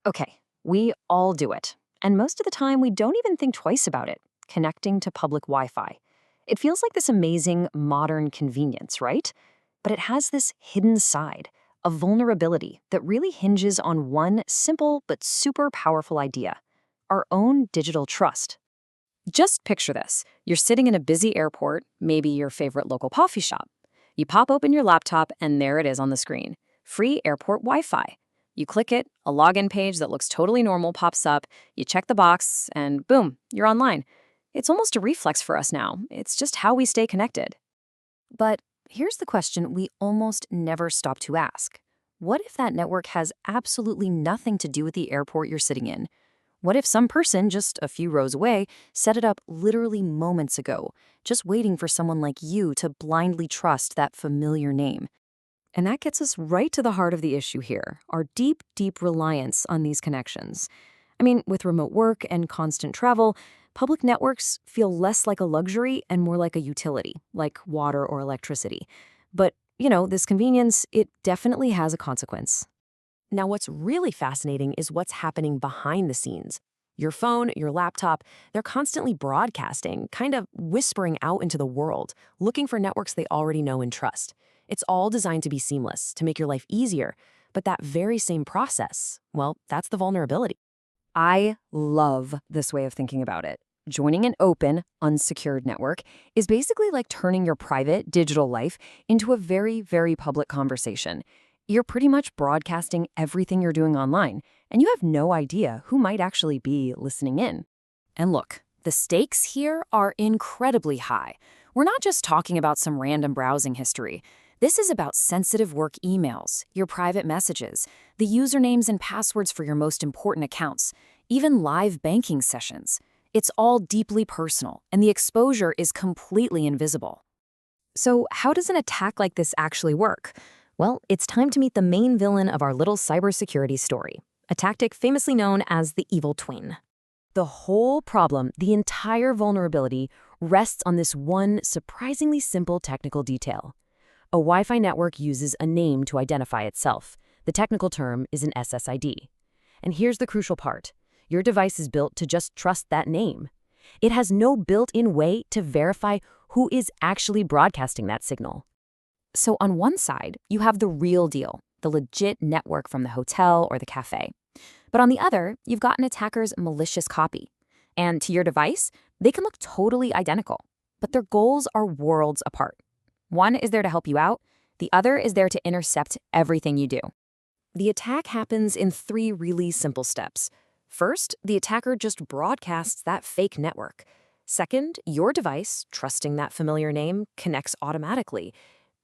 Okay, we all do it. And most of the time, we don't even think twice about it, connecting to public Wi Fi. It feels like this amazing modern convenience, right? But it has this hidden side, a vulnerability that really hinges on one simple but super powerful idea: our own digital trust. Just picture this. You're sitting in a busy airport, maybe your favorite local coffee shop. You pop open your laptop, and there it is on the screen: free airport Wi Fi. You click it, a login page that looks totally normal pops up, you check the box, and boom, you're online. It's almost a reflex for us now. It's just how we stay connected. But here's the question we almost never stop to ask: what if that network has absolutely nothing to do with the airport you're sitting in? What if some person just a few rows away set it up literally moments ago, just waiting for someone like you to blindly trust that familiar name? And that gets us right to the heart of the issue here: our deep, deep reliance on these connections. I mean, with remote work and constant travel, public networks feel less like a luxury and more like a utility, like water or electricity. But, this convenience, it definitely has a consequence. Now, what's really fascinating is what's happening behind the scenes. Your phone, your laptop, they're constantly broadcasting, kind of whispering out into the world, looking for networks they already know and trust. It's all designed to be seamless, to make your life easier. But that very same process, well, that's the vulnerability. I love this way of thinking about it. Joining an open, unsecured network is basically like turning your private digital life into a very, very public conversation. You're pretty much broadcasting everything you're doing online, and you have no idea who might actually be listening in. And look, the stakes here are incredibly high. We're not just talking about some random browsing history. This is about sensitive work emails, your private messages, the usernames and passwords for your most important accounts, even live banking sessions. It's all deeply personal, and the exposure is completely invisible. So, how does an attack like this actually work? Well, it's time to meet the main villain of our little cybersecurity story, a tactic famously known as the evil twin. The whole problem, the entire vulnerability, rests on this one surprisingly simple technical detail. A Wi-Fi network uses a name to identify itself. The technical term is an SSID. And here's the crucial part: your device is built to just trust that name. It has no built-in way to verify who is actually broadcasting that signal. So on one side, you have the real deal, the legit network from the hotel or the cafe. But on the other, you've got an attacker's malicious copy. And to your device, they can look totally identical, but their goals are worlds apart. One is there to help you out, the other is there to intercept everything you do. The attack happens in three really simple steps. First, the attacker just broadcasts that fake network. Second, your device, trusting that familiar name, connects automatically.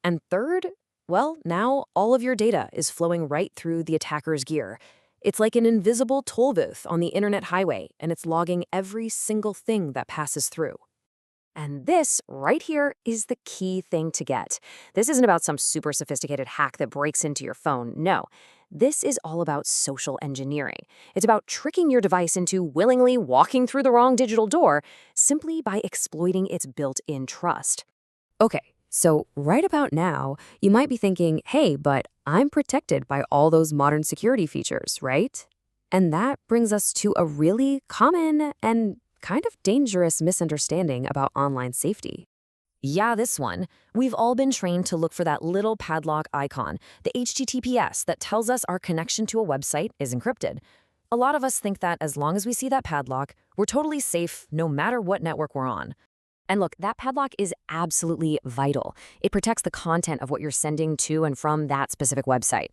And third, well, now all of your data is flowing right through the attacker's gear. It's like an invisible toll booth on the internet highway, and it's logging every single thing that passes through. And this right here is the key thing to get. This isn't about some super sophisticated hack that breaks into your phone. No, this is all about social engineering. It's about tricking your device into willingly walking through the wrong digital door simply by exploiting its built-in trust. Okay, so right about now, you might be thinking, hey, but I'm protected by all those modern security features, right? And that brings us to a really common and kind of dangerous misunderstanding about online safety. Yeah, this one. We've all been trained to look for that little padlock icon, the HTTPS that tells us our connection to a website is encrypted. A lot of us think that as long as we see that padlock, we're totally safe no matter what network we're on. And look, that padlock is absolutely vital. It protects the content of what you're sending to and from that specific website.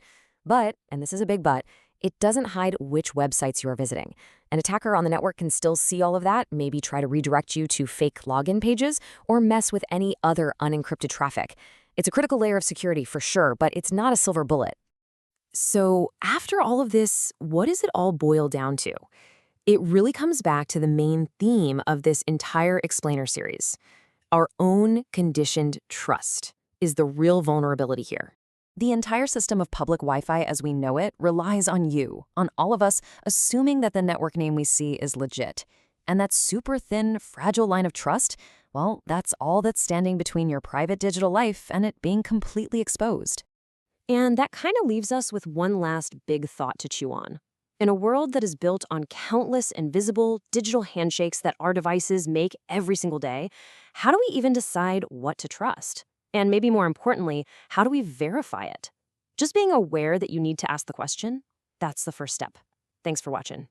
But, and this is a big but, it doesn't hide which websites you are visiting. An attacker on the network can still see all of that, maybe try to redirect you to fake login pages, or mess with any other unencrypted traffic. It's a critical layer of security for sure, but it's not a silver bullet. So after all of this, what does it all boil down to? It really comes back to the main theme of this entire explainer series. Our own conditioned trust is the real vulnerability here. The entire system of public Wi-Fi as we know it relies on you, on all of us, assuming that the network name we see is legit. And that super thin, fragile line of trust, well, that's all that's standing between your private digital life and it being completely exposed. And that kind of leaves us with one last big thought to chew on. In a world that is built on countless invisible digital handshakes that our devices make every single day, how do we even decide what to trust? And maybe more importantly, how do we verify it? Just being aware that you need to ask the question, that's the first step. Thanks for watching.